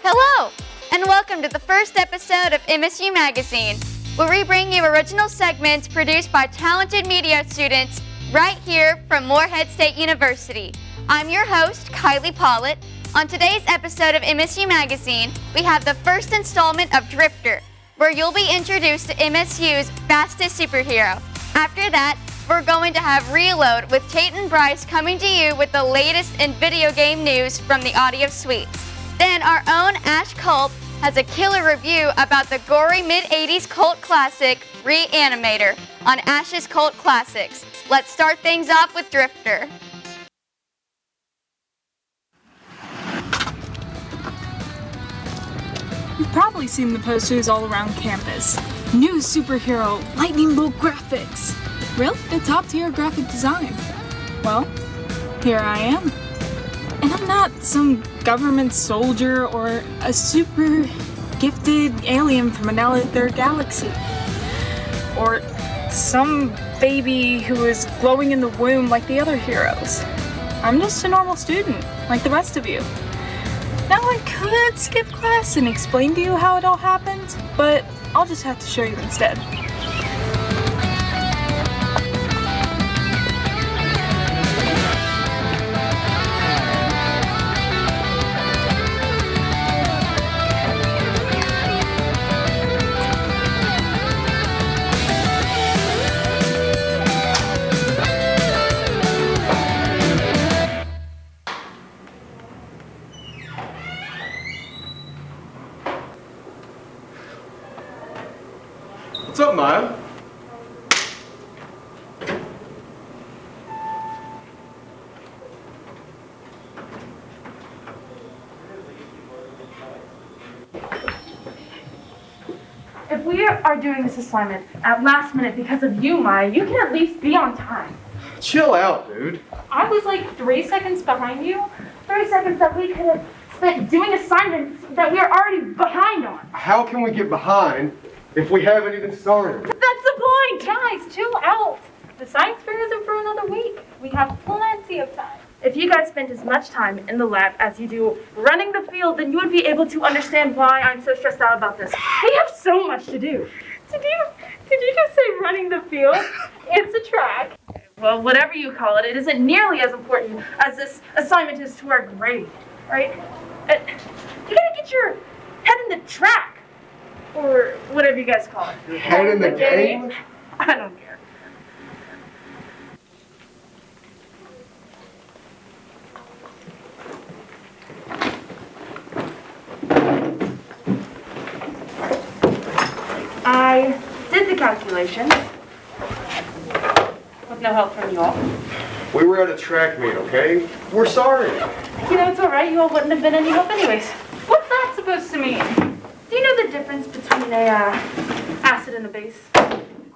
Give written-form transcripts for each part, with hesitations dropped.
Hello, and welcome to the first episode of MSU Magazine, where we bring you original segments produced by talented media students right here from Morehead State University. I'm your host, Kylie Pollitt. On today's episode of MSU Magazine, we have the first installment of Drifter, where you'll be introduced to MSU's fastest superhero. After that, we're going to have Reload with Tate and Bryce coming to you with the latest in video game news from the audio suites. Then our own Ash Culp has a killer review about the gory mid-80s cult classic, Reanimator, on Ash's Cult Classics. Let's start things off with Drifter. You've probably seen the posters all around campus. New superhero, lightning bolt graphics. Really? The top-tier graphic design. Well, here I am. And I'm not some government soldier or a super gifted alien from another galaxy. Or some baby who is glowing in the womb like the other heroes. I'm just a normal student, like the rest of you. Now I could skip class and explain to you how it all happened, but I'll just have to show you instead. What's up, Maya? If we are doing this assignment at last minute because of you, Maya, you can at least be on time. Chill out, dude. I was like 3 seconds behind you. 3 seconds that we could have spent doing assignments that we are already behind on. How can we get behind if we haven't even started? That's the point, guys. Chill out. The science fair isn't for another week. We have plenty of time. If you guys spent as much time in the lab as you do running the field, then you would be able to understand why I'm so stressed out about this. We have so much to do. Did you just say running the field? It's a track. Well, whatever you call it, it isn't nearly as important as this assignment is to our grade, right? You gotta get your head in the track, or whatever you guys call it. Head in the game? I don't care. I did the calculations with no help from you all. We were at a track meet, okay? We're sorry. You know, it's alright, you all wouldn't have been any help anyways. What's that supposed to mean? Do you know the difference between a acid and a base?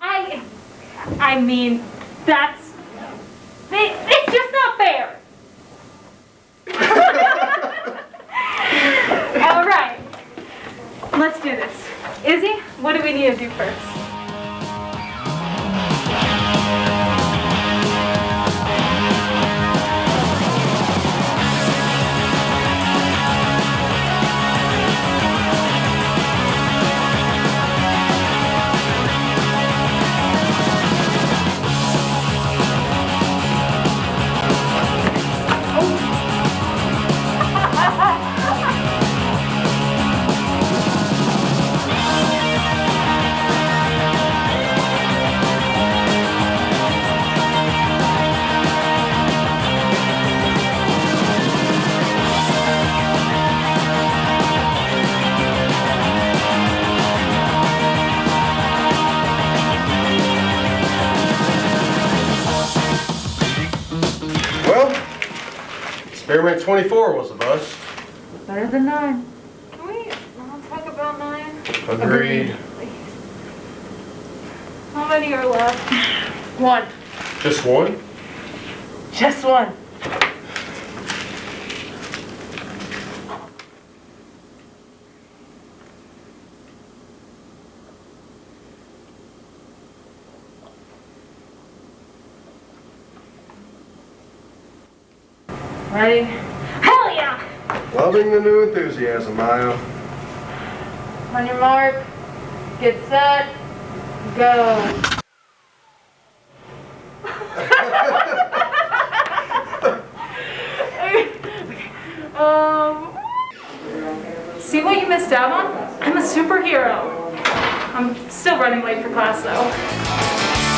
I mean, it's just not fair. Alright, let's do this. Izzy, what do we need to do first? Experiment 24 was a bust. Better than 9. Can we not talk about 9? Agreed. How many are left? 1. Just one? Just 1. Ready? Hell yeah! Loving the new enthusiasm, Maya. On your mark, get set, go. See what you missed out on? I'm a superhero. I'm still running late for class though.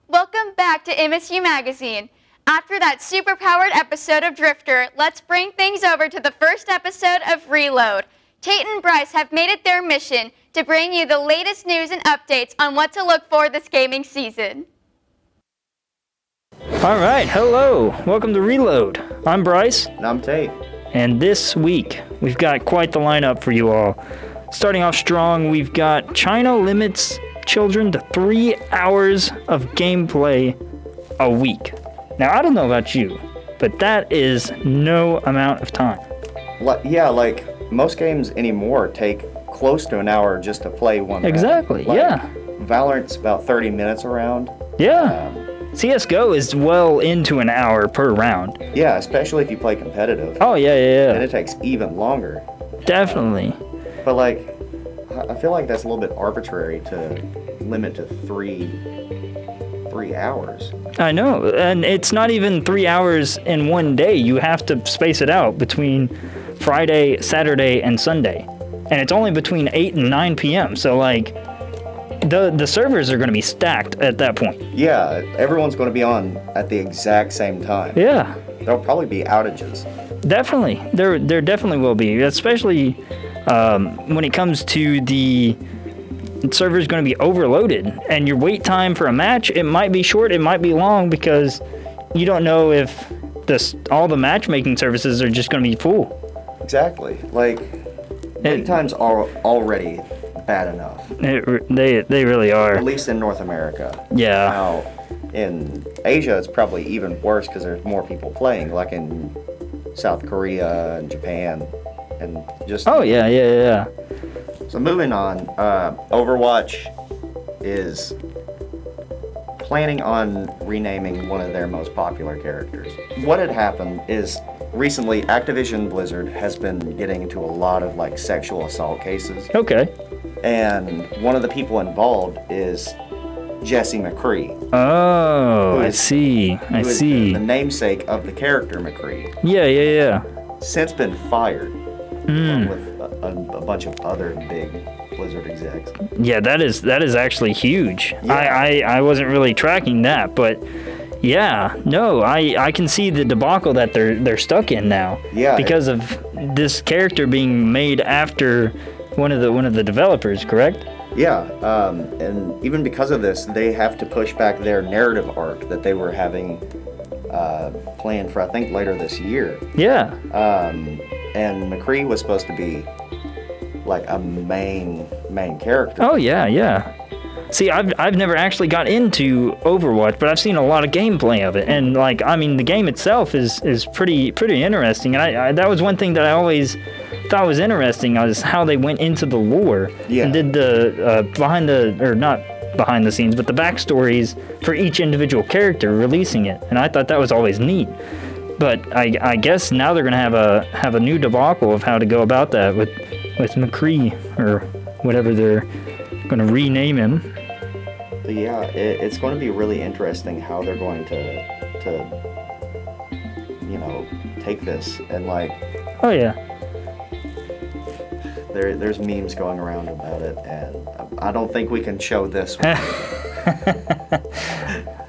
Welcome back to MSU Magazine. After that super-powered episode of Drifter, let's bring things over to the first episode of Reload. Tate and Bryce have made it their mission to bring you the latest news and updates on what to look for this gaming season. All right, hello. Welcome to Reload. I'm Bryce. And I'm Tate. And this week, we've got quite the lineup for you all. Starting off strong, we've got China limits children to 3 hours of gameplay a week. Now, I don't know about you, but that is no amount of time. Yeah, like most games anymore take close to an hour just to play one round. Exactly, Like, yeah. Valorant's about 30 minutes a round. Yeah. CSGO is well into an hour per round. Yeah, especially if you play competitive. Oh, yeah, And yeah. it takes even longer. Definitely. But like, I feel like that's a little bit arbitrary to limit to three hours. I know, and it's not even 3 hours in one day. You have to space it out between Friday, Saturday, and Sunday. And it's only between 8 and 9 p.m. So, like, the servers are going to be stacked at that point. Yeah, everyone's going to be on at the exact same time. Yeah, There'll probably be outages. definitely. There definitely will be, especially when it comes to the server's going to be overloaded, and your wait time for a match, it might be short, it might be long, because you don't know if all the matchmaking services are just going to be full. Exactly. Like, wait times are already bad enough. They really are. At least in North America. Yeah. Now, in Asia, it's probably even worse because there's more people playing, like in South Korea and Japan, and just. Oh yeah. So moving on, Overwatch is planning on renaming one of their most popular characters. What had happened is recently Activision Blizzard has been getting into a lot of like sexual assault cases. Okay. And one of the people involved is Jesse McCree. Oh, I is- see. who is the namesake of the character McCree. Yeah. Since been fired, along Mm. with a bunch of other big Blizzard execs. Yeah, that is actually huge. Yeah. I wasn't really tracking that, but yeah, no, I can see the debacle that they're stuck in now. Yeah. Because of this character being made after one of the developers, correct? Yeah, and even because of this, they have to push back their narrative arc that they were having planned for, I think, later this year. Yeah. And McCree was supposed to be like a main character. Oh yeah. See, I've never actually got into Overwatch, but I've seen a lot of gameplay of it, and like, I mean, the game itself is pretty interesting, and I that was one thing that I always thought was interesting, was how they went into the lore Yeah. and did the not behind the scenes, but the backstories for each individual character, releasing it, and I thought that was always neat. But I guess now they're gonna have a new debacle of how to go about that with with McCree, or whatever they're going to rename him. But yeah, it's going to be really interesting how they're going to take this and like. Oh yeah. There's memes going around about it, and I don't think we can show this one.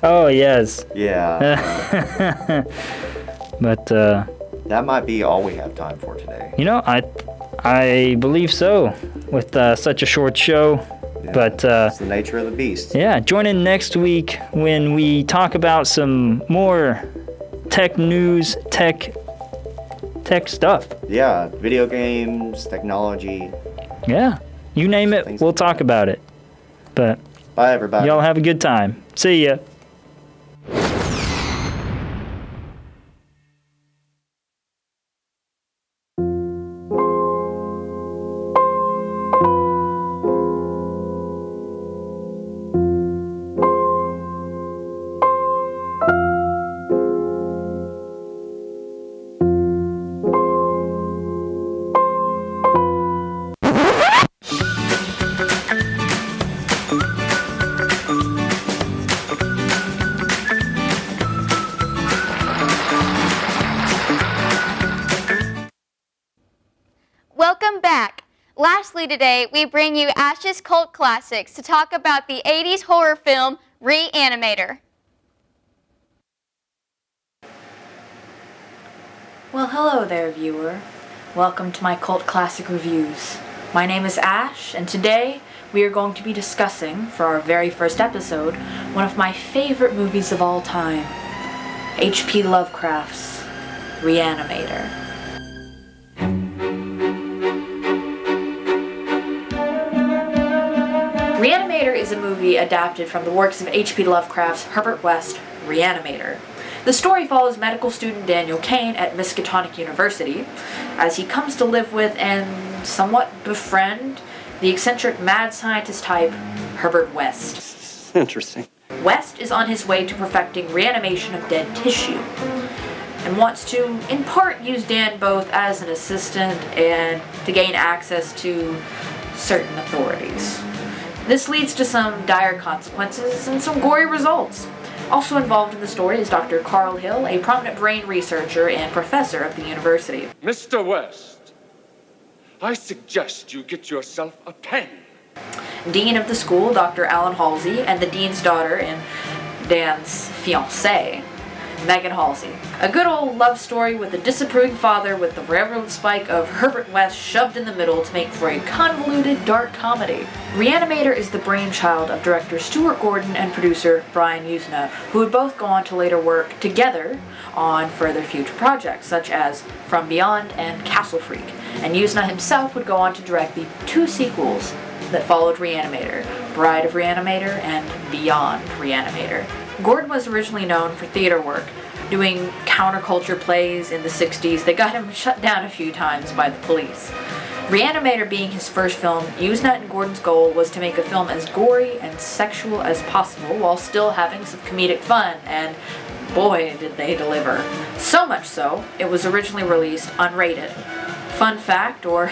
Oh yes. Yeah. But that might be all we have time for today. I believe so, with such a short show. Yeah, But it's the nature of the beast. yeah, join in next week when we talk about some more tech news, tech stuff. Yeah, video games, technology. Yeah, you name it, Things we'll like talk about it. But Bye, everybody. y'all have a good time. See ya. Welcome back. Lastly today, we bring you Ash's Cult Classics to talk about the 80s horror film Reanimator. Well, hello there, viewer. Welcome to my Cult Classic Reviews. My name is Ash, and today we are going to be discussing, for our very first episode, one of my favorite movies of all time, H.P. Lovecraft's Reanimator. Reanimator is a movie adapted from the works of H.P. Lovecraft's Herbert West Reanimator. The story follows medical student Daniel Kane at Miskatonic University as he comes to live with and somewhat befriend the eccentric mad scientist type Herbert West. Interesting. West is on his way to perfecting reanimation of dead tissue and wants to, in part, use Dan both as an assistant and to gain access to certain authorities. This leads to some dire consequences and some gory results. Also involved in the story is Dr. Carl Hill, a prominent brain researcher and professor of the university. Mr. West, I suggest you get yourself a pen. Dean of the school, Dr. Alan Halsey, and the dean's daughter and Dan's fiancée, Megan Halsey. A good old love story with a disapproving father with the railroad spike of Herbert West shoved in the middle to make for a convoluted dark comedy. Reanimator is the brainchild of director Stuart Gordon and producer Brian Usna, who would both go on to later work together on further future projects such as From Beyond and Castle Freak. And Usna himself would go on to direct the 2 sequels that followed Reanimator, Bride of Reanimator and Beyond Reanimator. Gordon was originally known for theater work, doing counterculture plays in the 60s that got him shut down a few times by the police. Reanimator being his first film, Usna and Gordon's goal was to make a film as gory and sexual as possible while still having some comedic fun, and boy did they deliver. So much so, it was originally released unrated. Fun fact, or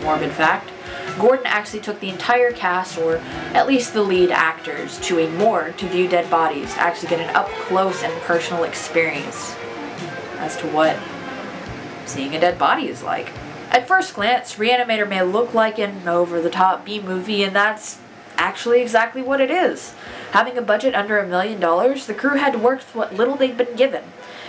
morbid fact, Gordon actually took the entire cast, or at least the lead actors, to a morgue to view dead bodies, to actually get an up-close and personal experience as to what seeing a dead body is like. At first glance, Reanimator may look like an over-the-top B-movie, and that's actually exactly what it is. Having a budget under $1 million, the crew had to work with what little they'd been given.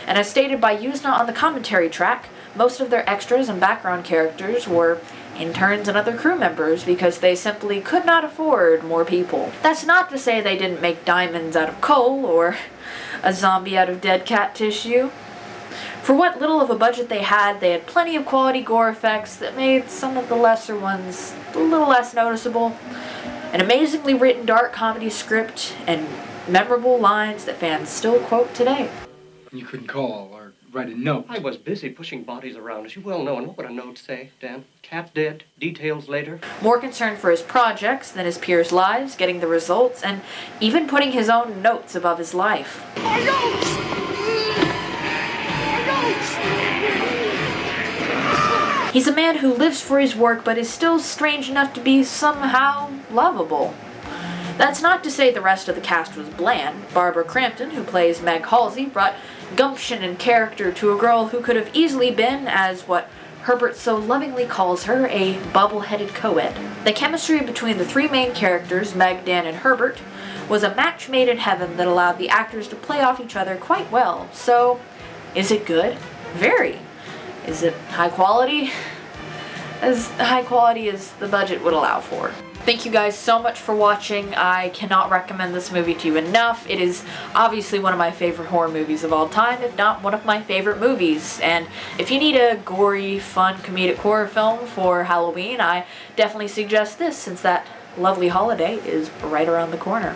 And as stated by Usna on the commentary track, most of their extras and background characters were interns and other crew members because they simply could not afford more people. That's not to say they didn't make diamonds out of coal or a zombie out of dead cat tissue. For what little of a budget they had plenty of quality gore effects that made some of the lesser ones a little less noticeable, an amazingly written dark comedy script, and memorable lines that fans still quote today. You couldn't call or write a note. I was busy pushing bodies around, as you well know, and what would a note say, Dan? Cat dead, details later. More concerned for his projects than his peers' lives, getting the results, and even putting his own notes above his life. My notes! My notes! He's a man who lives for his work but is still strange enough to be somehow lovable. That's not to say the rest of the cast was bland. Barbara Crampton, who plays Meg Halsey, brought gumption and character to a girl who could have easily been, as what Herbert so lovingly calls her, a bubble-headed co-ed. The chemistry between the three main characters, Meg, Dan, and Herbert, was a match made in heaven that allowed the actors to play off each other quite well. So, is it good? Very. Is it high quality? As high quality as the budget would allow for. Thank you guys so much for watching. I cannot recommend this movie to you enough. It is obviously one of my favorite horror movies of all time, if not one of my favorite movies. And if you need a gory, fun, comedic horror film for Halloween, I definitely suggest this, since that lovely holiday is right around the corner.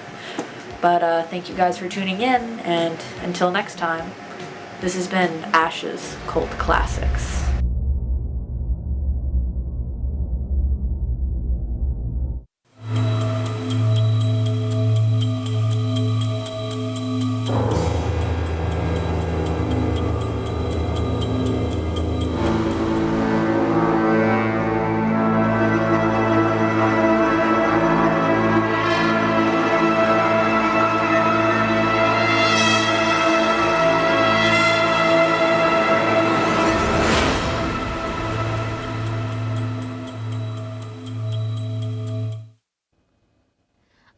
But thank you guys for tuning in, and until next time, this has been Ash's Cult Classics.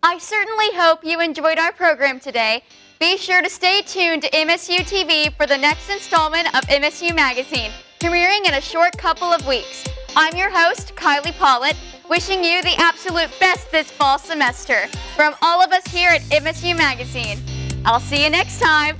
I certainly hope you enjoyed our program today. Be sure to stay tuned to MSU TV for the next installment of MSU Magazine, premiering in a short couple of weeks. I'm your host, Kylie Pollitt, wishing you the absolute best this fall semester from all of us here at MSU Magazine. I'll see you next time.